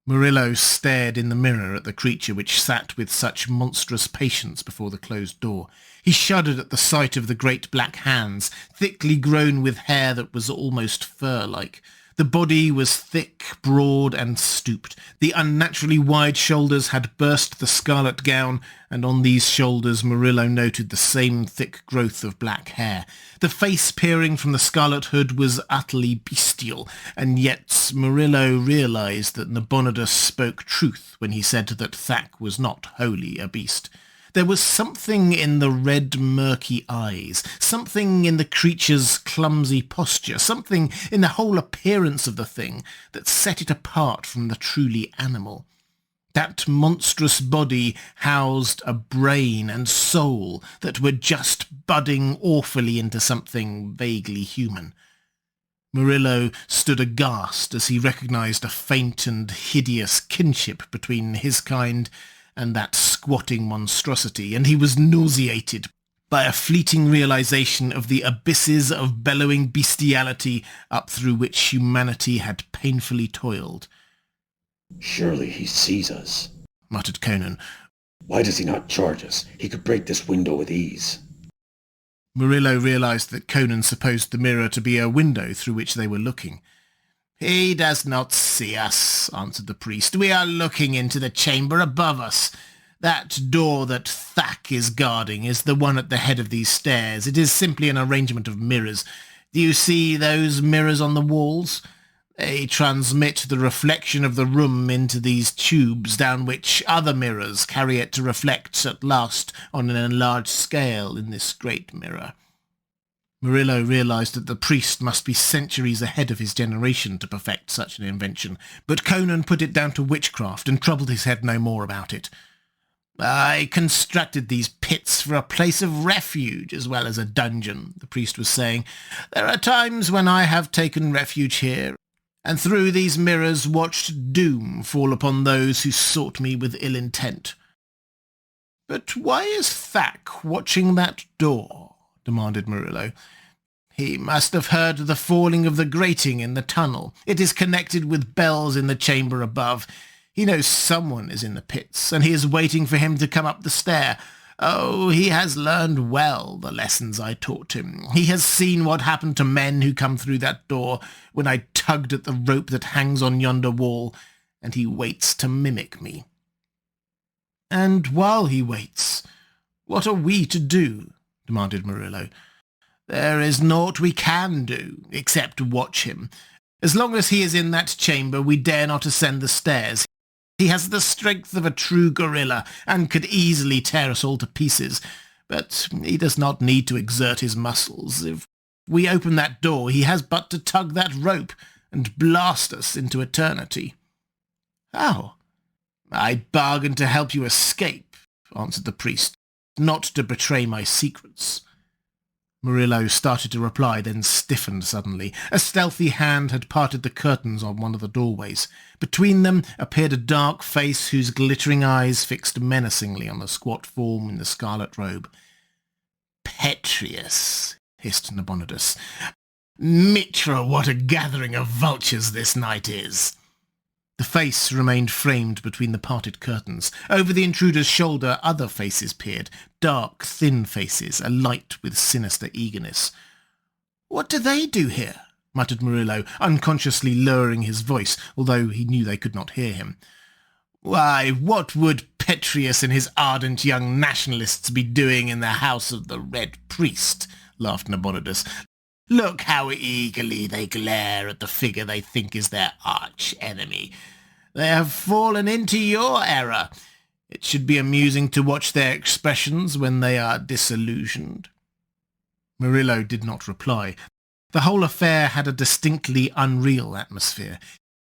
Murillo stared in the mirror at the creature which sat with such monstrous patience before the closed door. He shuddered at the sight of the great black hands, thickly grown with hair that was almost fur-like. The body was thick, broad, and stooped. The unnaturally wide shoulders had burst the scarlet gown, and on these shoulders Murillo noted the same thick growth of black hair. The face peering from the scarlet hood was utterly bestial, and yet Murillo realized that Nabonidus spoke truth when he said that Thak was not wholly a beast. There was something in the red, murky eyes, something in the creature's clumsy posture, something in the whole appearance of the thing that set it apart from the truly animal. That monstrous body housed a brain and soul that were just budding awfully into something vaguely human. Murillo stood aghast as he recognized a faint and hideous kinship between his kind and that squatting monstrosity, and he was nauseated by a fleeting realization of the abysses of bellowing bestiality up through which humanity had painfully toiled. "Surely he sees us," muttered Conan. "Why does he not charge us? He could break this window with ease." Murillo realized that Conan supposed the mirror to be a window through which they were looking. "He does not see us," answered the priest. "We are looking into the chamber above us. That door that Thak is guarding is the one at the head of these stairs. It is simply an arrangement of mirrors. Do you see those mirrors on the walls? They transmit the reflection of the room into these tubes, down which other mirrors carry it to reflect at last on an enlarged scale in this great mirror." Murillo realized that the priest must be centuries ahead of his generation to perfect such an invention, but Conan put it down to witchcraft and troubled his head no more about it. "I constructed these pits for a place of refuge as well as a dungeon," the priest was saying. "There are times when I have taken refuge here, and through these mirrors watched doom fall upon those who sought me with ill intent." "But why is Thak watching that door?" demanded Murillo. "He must have heard the falling of the grating in the tunnel. It is connected with bells in the chamber above. He knows someone is in the pits, and he is waiting for him to come up the stair. Oh, he has learned well the lessons I taught him. He has seen what happened to men who come through that door when I tugged at the rope that hangs on yonder wall, and he waits to mimic me." "And while he waits, what are we to do?" demanded Murillo. "There is naught we can do, except watch him. As long as he is in that chamber, we dare not ascend the stairs. He has the strength of a true gorilla, and could easily tear us all to pieces. But he does not need to exert his muscles. If we open that door, he has but to tug that rope, and blast us into eternity." "How?" "I bargained to help you escape," answered the priest, "not to betray my secrets." Murillo started to reply, then stiffened suddenly. A stealthy hand had parted the curtains on one of the doorways. Between them appeared a dark face whose glittering eyes fixed menacingly on the squat form in the scarlet robe. "Petrius," hissed Nabonidus. "Mitra, what a gathering of vultures this night is!" The face remained framed between the parted curtains. Over the intruder's shoulder other faces peered, dark, thin faces, alight with sinister eagerness. "What do they do here?" muttered Murillo, unconsciously lowering his voice, although he knew they could not hear him. "Why, what would Petrius and his ardent young nationalists be doing in the house of the Red Priest?" laughed Nabonidus. "Look how eagerly they glare at the figure they think is their arch-enemy. They have fallen into your error. It should be amusing to watch their expressions when they are disillusioned." Murillo did not reply. The whole affair had a distinctly unreal atmosphere.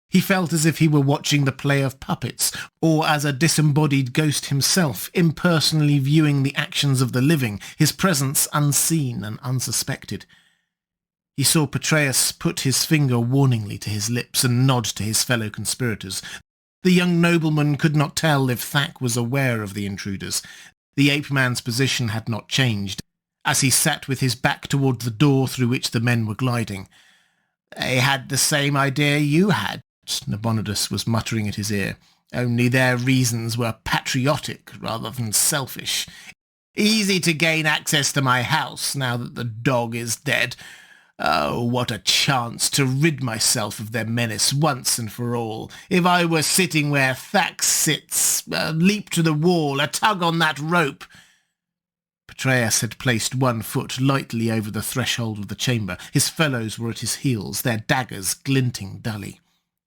He felt as if he were watching the play of puppets, or as a disembodied ghost himself, impersonally viewing the actions of the living, his presence unseen and unsuspected. He saw Petraeus put his finger warningly to his lips and nod to his fellow conspirators. The young nobleman could not tell if Thak was aware of the intruders. The ape-man's position had not changed, as he sat with his back toward the door through which the men were gliding. "They had the same idea you had," Nabonidus was muttering at his ear, "only their reasons were patriotic rather than selfish. Easy to gain access to my house now that the dog is dead. Oh, what a chance to rid myself of their menace once and for all. If I were sitting where Thack sits, a leap to the wall, a tug on that rope. Aryas had placed one foot lightly over the threshold of the chamber. His fellows were at his heels, their daggers glinting dully.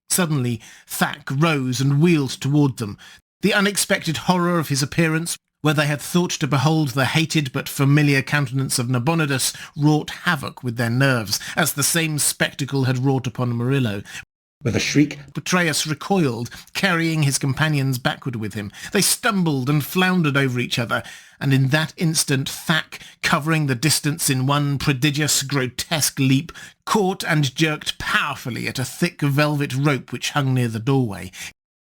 Suddenly, Thack rose and wheeled toward them. The unexpected horror of his appearance, where they had thought to behold the hated but familiar countenance of Nabonidus, wrought havoc with their nerves, as the same spectacle had wrought upon Murillo. With a shriek, Aryas recoiled, carrying his companions backward with him. They stumbled and floundered over each other, and in that instant Thack, covering the distance in one prodigious, grotesque leap, caught and jerked powerfully at a thick velvet rope which hung near the doorway.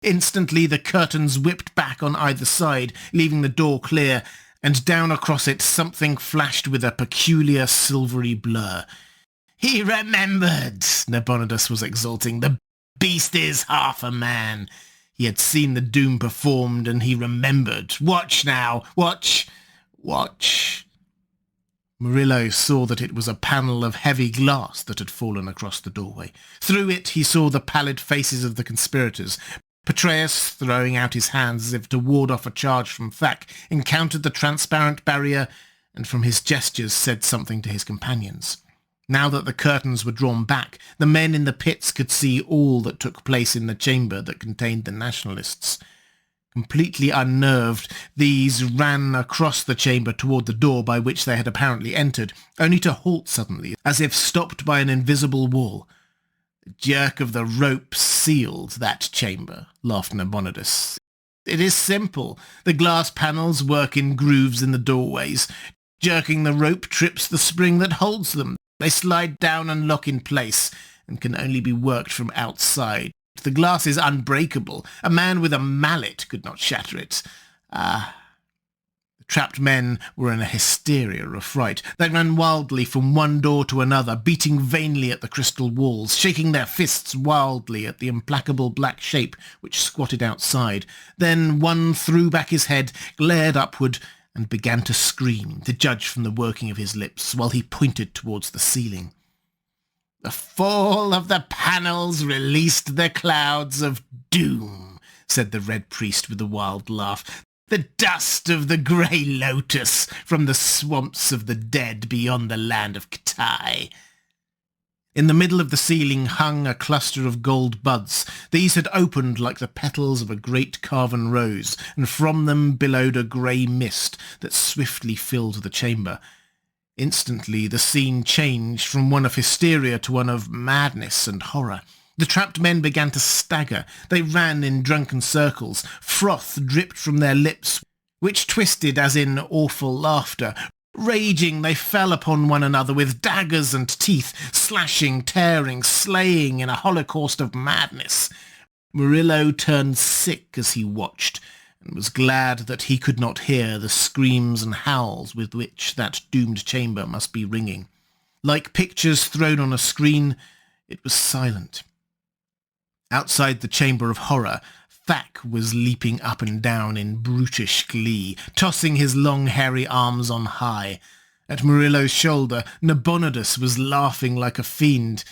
Instantly the curtains whipped back on either side, leaving the door clear, and down across it something flashed with a peculiar silvery blur. "He remembered," Nabonidus was exulting. "The beast is half a man." He had seen the doom performed, and he remembered. "Watch now! Watch! Watch!" Murillo saw that it was a panel of heavy glass that had fallen across the doorway. Through it he saw the pallid faces of the conspirators. Aryas, throwing out his hands as if to ward off a charge from Thack, encountered the transparent barrier, and from his gestures said something to his companions. Now that the curtains were drawn back, the men in the pits could see all that took place in the chamber that contained the nationalists. Completely unnerved, these ran across the chamber toward the door by which they had apparently entered, only to halt suddenly, as if stopped by an invisible wall. "The jerk of the rope sealed that chamber," laughed Nabonidus. "It is simple. The glass panels work in grooves in the doorways. Jerking the rope trips the spring that holds them. They slide down and lock in place, and can only be worked from outside. The glass is unbreakable. A man with a mallet could not shatter it. Ah." The trapped men were in a hysteria of fright. They ran wildly from one door to another, beating vainly at the crystal walls, shaking their fists wildly at the implacable black shape which squatted outside. Then one threw back his head, glared upward, and began to scream, to judge from the working of his lips, while he pointed towards the ceiling. "The fall of the panels released the clouds of doom," said the Red Priest with a wild laugh. "The dust of the grey lotus from the swamps of the dead beyond the land of K'tai." In the middle of the ceiling hung a cluster of gold buds. These had opened like the petals of a great carven rose, and from them billowed a grey mist that swiftly filled the chamber. Instantly the scene changed from one of hysteria to one of madness and horror. The trapped men began to stagger. They ran in drunken circles. Froth dripped from their lips, which twisted as in awful laughter. Raging, they fell upon one another with daggers and teeth, slashing, tearing, slaying in a holocaust of madness. Murillo turned sick as he watched, and was glad that he could not hear the screams and howls with which that doomed chamber must be ringing. Like pictures thrown on a screen, it was silent. Outside the chamber of horror, Thack was leaping up and down in brutish glee, tossing his long hairy arms on high. At Murillo's shoulder, Nabonidus was laughing like a fiend.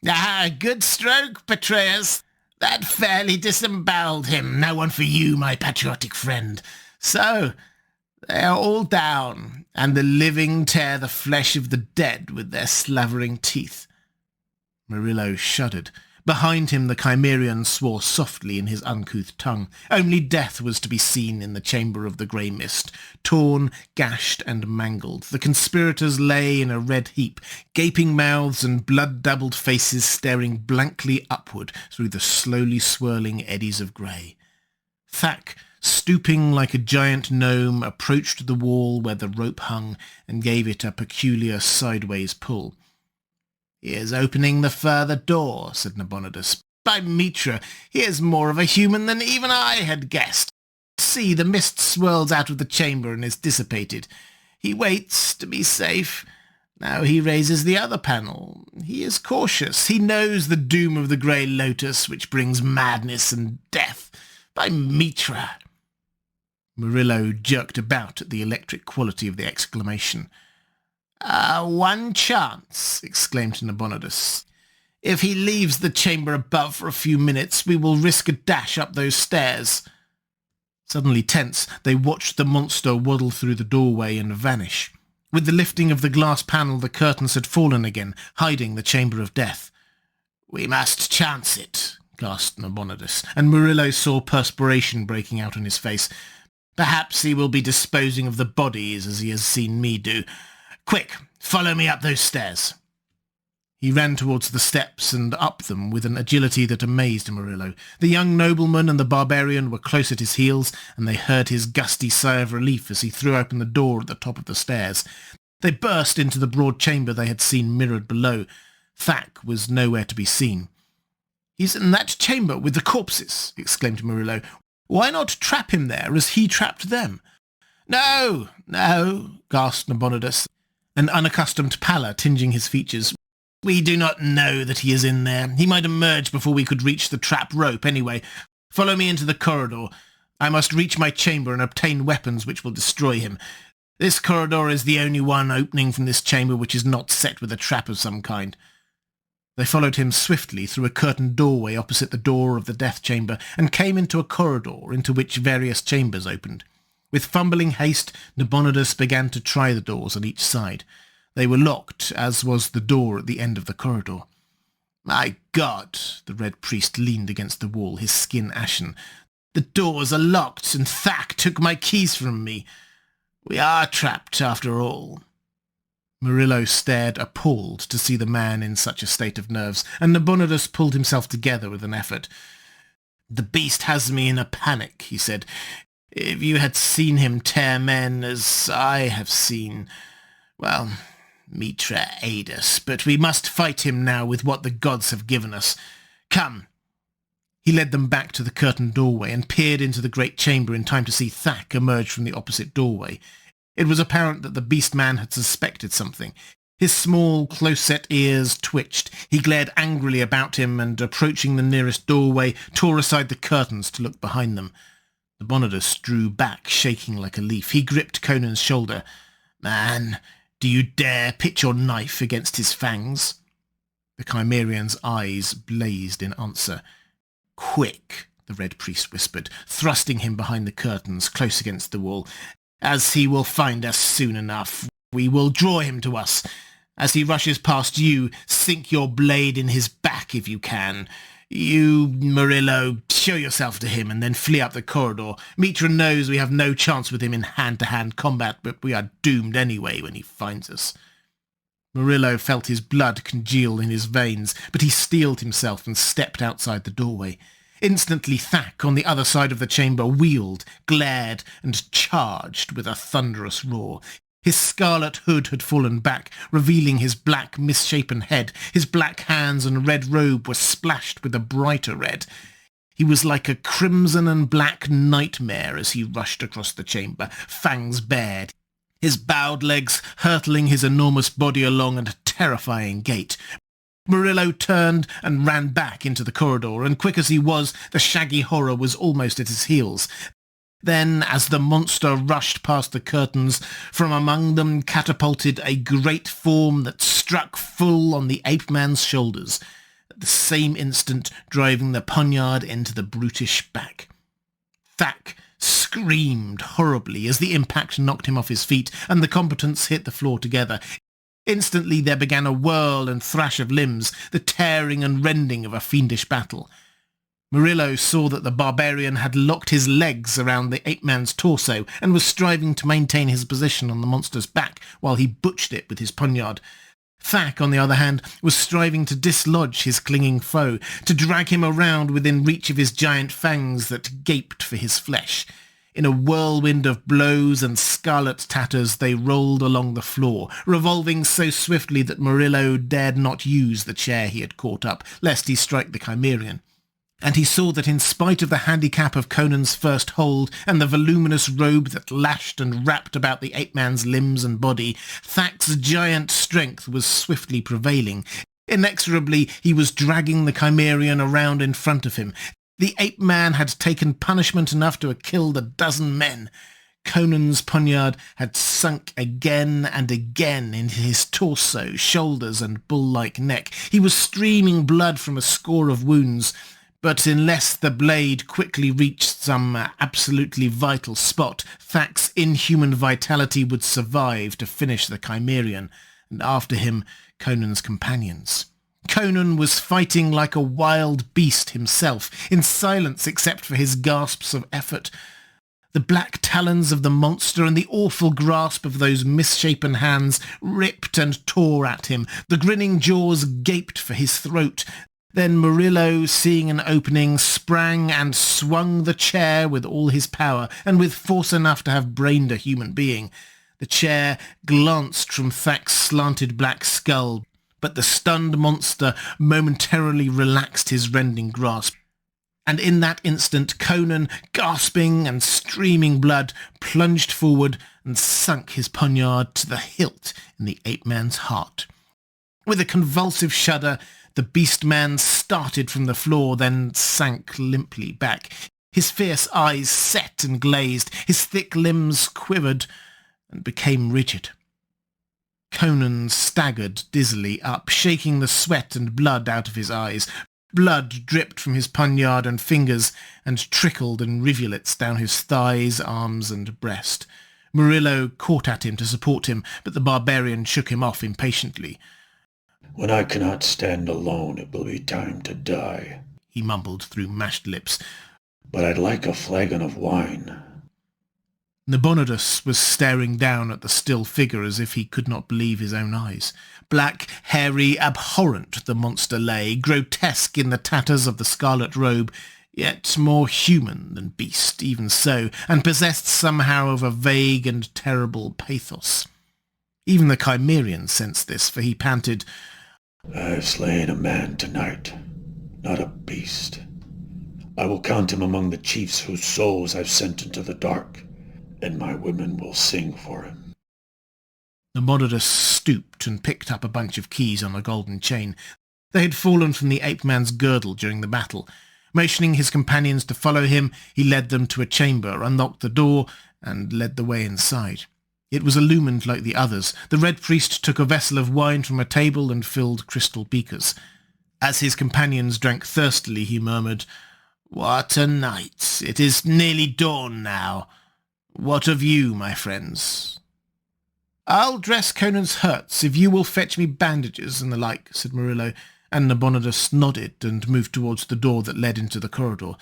"Ah, good stroke, Aryas. That fairly disemboweled him. Now one for you, my patriotic friend. So, they are all down, and the living tear the flesh of the dead with their slavering teeth." Murillo shuddered. Behind him the Cimmerian swore softly in his uncouth tongue. Only death was to be seen in the chamber of the grey mist. Torn, gashed, and mangled, the conspirators lay in a red heap, gaping mouths and blood-dabbled faces staring blankly upward through the slowly swirling eddies of grey. Thack, stooping like a giant gnome, approached the wall where the rope hung and gave it a peculiar sideways pull. "He is opening the further door," said Nabonidus. "By Mitra, he is more of a human than even I had guessed. See, the mist swirls out of the chamber and is dissipated. He waits to be safe. Now he raises the other panel. He is cautious. He knows the doom of the grey lotus, which brings madness and death. By Mitra!" Murillo jerked about at the electric quality of the exclamation. One chance, exclaimed Nabonidus. If he leaves the chamber above for a few minutes, we will risk a dash up those stairs. Suddenly tense, they watched the monster waddle through the doorway and vanish. With the lifting of the glass panel, the curtains had fallen again, hiding the chamber of death. We must chance it, gasped Nabonidus, and Murillo saw perspiration breaking out on his face. Perhaps he will be disposing of the bodies as he has seen me do. Quick, follow me up those stairs. He ran towards the steps and up them with an agility that amazed Murillo. The young nobleman and the barbarian were close at his heels, and they heard his gusty sigh of relief as he threw open the door at the top of the stairs. They burst into the broad chamber they had seen mirrored below. Thack was nowhere to be seen. "He's in that chamber with the corpses," exclaimed Murillo. "Why not trap him there as he trapped them?" No, gasped Nabonidus, an unaccustomed pallor tinging his features. "We do not know that he is in there. He might emerge before we could reach the trap rope anyway. Follow me into the corridor. I must reach my chamber and obtain weapons which will destroy him. This corridor is the only one opening from this chamber which is not set with a trap of some kind." They followed him swiftly through a curtained doorway opposite the door of the death chamber and came into a corridor into which various chambers opened. With fumbling haste, Nabonidus began to try the doors on each side. They were locked, as was the door at the end of the corridor. "My God!" the Red Priest leaned against the wall, his skin ashen. "The doors are locked, and Thack took my keys from me. We are trapped, after all." Murillo stared appalled to see the man in such a state of nerves, and Nabonidus pulled himself together with an effort. "The beast has me in a panic," he said. "If you had seen him tear men as I have seen, well, Mitra aid us, but we must fight him now with what the gods have given us. Come." He led them back to the curtained doorway and peered into the great chamber in time to see Thack emerge from the opposite doorway. It was apparent that the beast man had suspected something. His small, close-set ears twitched. He glared angrily about him and, approaching the nearest doorway, tore aside the curtains to look behind them. Nabonidus drew back, shaking like a leaf. He gripped Conan's shoulder. "Man, do you dare pitch your knife against his fangs?" The Cimmerian's eyes blazed in answer. "Quick," the Red Priest whispered, thrusting him behind the curtains, close against the wall. "As he will find us soon enough, we will draw him to us. As he rushes past you, sink your blade in his back if you can. You, Murillo, show yourself to him and then flee up the corridor. Mitra knows we have no chance with him in hand-to-hand combat, but we are doomed anyway when he finds us." Murillo felt his blood congeal in his veins, but he steeled himself and stepped outside the doorway. Instantly Thack, on the other side of the chamber, wheeled, glared, and charged with a thunderous roar. His scarlet hood had fallen back, revealing his black, misshapen head. His black hands and red robe were splashed with a brighter red. He was like a crimson and black nightmare as he rushed across the chamber, fangs bared, his bowed legs hurtling his enormous body along at a terrifying gait. Murillo turned and ran back into the corridor, and quick as he was, the shaggy horror was almost at his heels. Then, as the monster rushed past the curtains, from among them catapulted a great form that struck full on the ape-man's shoulders, at the same instant driving the poniard into the brutish back. Thack screamed horribly as the impact knocked him off his feet, and the combatants hit the floor together. Instantly there began a whirl and thrash of limbs, the tearing and rending of a fiendish battle. Murillo saw that the barbarian had locked his legs around the ape-man's torso and was striving to maintain his position on the monster's back while he butchered it with his poniard. Thack, on the other hand, was striving to dislodge his clinging foe, to drag him around within reach of his giant fangs that gaped for his flesh. In a whirlwind of blows and scarlet tatters they rolled along the floor, revolving so swiftly that Murillo dared not use the chair he had caught up, lest he strike the Cimmerian. And he saw that in spite of the handicap of Conan's first hold and the voluminous robe that lashed and wrapped about the ape-man's limbs and body, Thack's giant strength was swiftly prevailing. Inexorably he was dragging the Cimmerian around in front of him. The ape-man had taken punishment enough to have killed a dozen men. Conan's poniard had sunk again and again into his torso, shoulders, and bull-like neck. He was streaming blood from a score of wounds, but unless the blade quickly reached some absolutely vital spot, Thak's inhuman vitality would survive to finish the Cimmerian, and after him, Conan's companions. Conan was fighting like a wild beast himself, in silence except for his gasps of effort. The black talons of the monster and the awful grasp of those misshapen hands ripped and tore at him. The grinning jaws gaped for his throat. Then Murillo, seeing an opening, sprang and swung the chair with all his power, and with force enough to have brained a human being. The chair glanced from Thak's slanted black skull, but the stunned monster momentarily relaxed his rending grasp. And in that instant, Conan, gasping and streaming blood, plunged forward and sunk his poniard to the hilt in the ape-man's heart. With a convulsive shudder, the beast-man started from the floor, then sank limply back. His fierce eyes set and glazed, his thick limbs quivered and became rigid. Conan staggered dizzily up, shaking the sweat and blood out of his eyes. Blood dripped from his poniard and fingers and trickled in rivulets down his thighs, arms, and breast. Murillo caught at him to support him, but the barbarian shook him off impatiently. "When I cannot stand alone, it will be time to die," he mumbled through mashed lips. "But I'd like a flagon of wine." Nabonidus was staring down at the still figure as if he could not believe his own eyes. Black, hairy, abhorrent the monster lay, grotesque in the tatters of the scarlet robe, yet more human than beast, even so, and possessed somehow of a vague and terrible pathos. Even the Cimmerian sensed this, for he panted, "I've slain a man tonight, not a beast. I will count him among the chiefs whose souls I've sent into the dark, and my women will sing for him." Nabonidus stooped and picked up a bunch of keys on a golden chain. They had fallen from the ape-man's girdle during the battle. Motioning his companions to follow him, he led them to a chamber, unlocked the door, and led the way inside. It was illumined like the others. The Red Priest took a vessel of wine from a table and filled crystal beakers. As his companions drank thirstily, he murmured, "What a night! It is nearly dawn now. What of you, my friends?" "I'll dress Conan's hurts if you will fetch me bandages and the like," said Murillo, and Nabonidus nodded and moved towards the door that led into the corridor.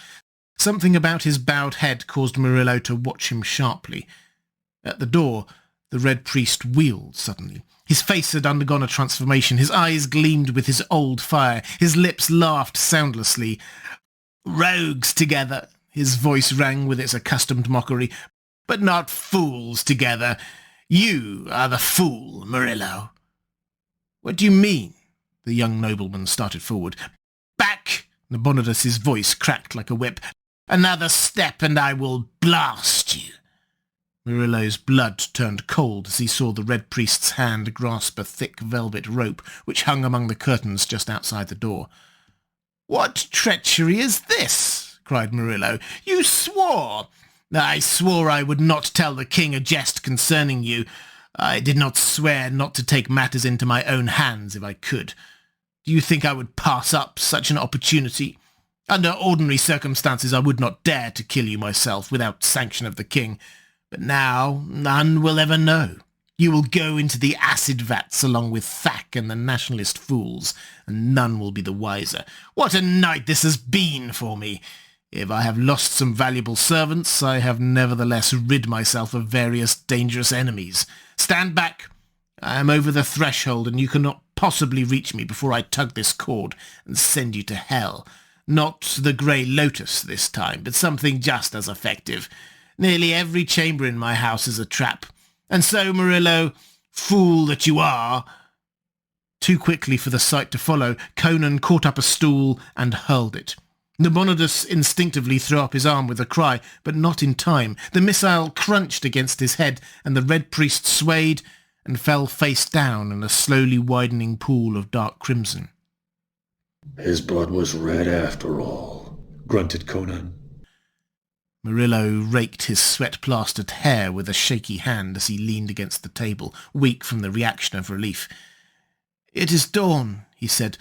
Something about his bowed head caused Murillo to watch him sharply. At the door, the Red Priest wheeled suddenly. His face had undergone a transformation. His eyes gleamed with his old fire. His lips laughed soundlessly. "Rogues together," his voice rang with its accustomed mockery, "but not fools together. You are the fool, Murillo." "What do you mean?" The young nobleman started forward. "Back!" Nabonidus's voice cracked like a whip. "Another step and I will blast you." Murillo's blood turned cold as he saw the Red Priest's hand grasp a thick velvet rope which hung among the curtains just outside the door. "What treachery is this?" cried Murillo. "You swore—" "I swore I would not tell the king a jest concerning you. I did not swear not to take matters into my own hands if I could. Do you think I would pass up such an opportunity? Under ordinary circumstances I would not dare to kill you myself without sanction of the king. But now none will ever know. You will go into the acid vats along with Thak and the nationalist fools, and none will be the wiser. What a night this has been for me! If I have lost some valuable servants, I have nevertheless rid myself of various dangerous enemies. Stand back! I am over the threshold, and you cannot possibly reach me before I tug this cord and send you to hell. Not the Grey Lotus this time, but something just as effective. Nearly every chamber in my house is a trap. And so, Murillo, fool that you are—" Too quickly for the sight to follow, Conan caught up a stool and hurled it. Nabonidus instinctively threw up his arm with a cry, but not in time. The missile crunched against his head, and the Red Priest swayed and fell face down in a slowly widening pool of dark crimson. "His blood was red after all," grunted Conan. Murillo raked his sweat-plastered hair with a shaky hand as he leaned against the table, weak from the reaction of relief. "It is dawn," he said.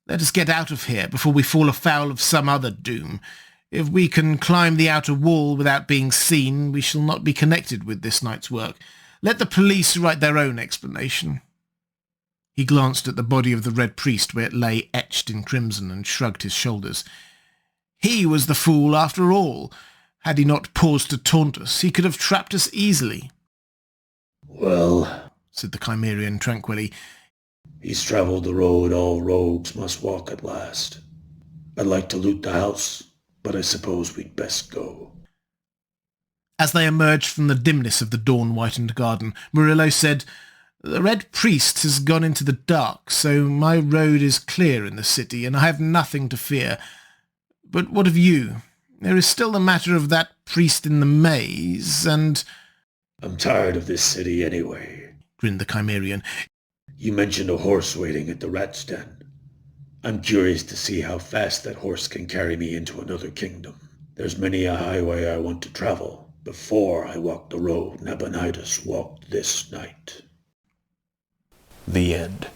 "Let us get out of here before we fall afoul of some other doom. If we can climb the outer wall without being seen, we shall not be connected with this night's work. Let the police write their own explanation." He glanced at the body of the Red Priest where it lay etched in crimson and shrugged his shoulders. He was the fool after all. Had he not paused to taunt us, he could have trapped us easily. "Well," said the Cimmerian tranquilly, "he's travelled the road all rogues must walk at last. I'd like to loot the house, but I suppose we'd best go." As they emerged from the dimness of the dawn-whitened garden, Murillo said, "The Red Priest has gone into the dark, so my road is clear in the city, and I have nothing to fear. But what of you? There is still the matter of that priest in the maze, and—" "I'm tired of this city anyway," grinned the Cimmerian. "You mentioned a horse waiting at the rat's den. I'm curious to see how fast that horse can carry me into another kingdom. There's many a highway I want to travel before I walk the road Nabonidus walked this night." The end.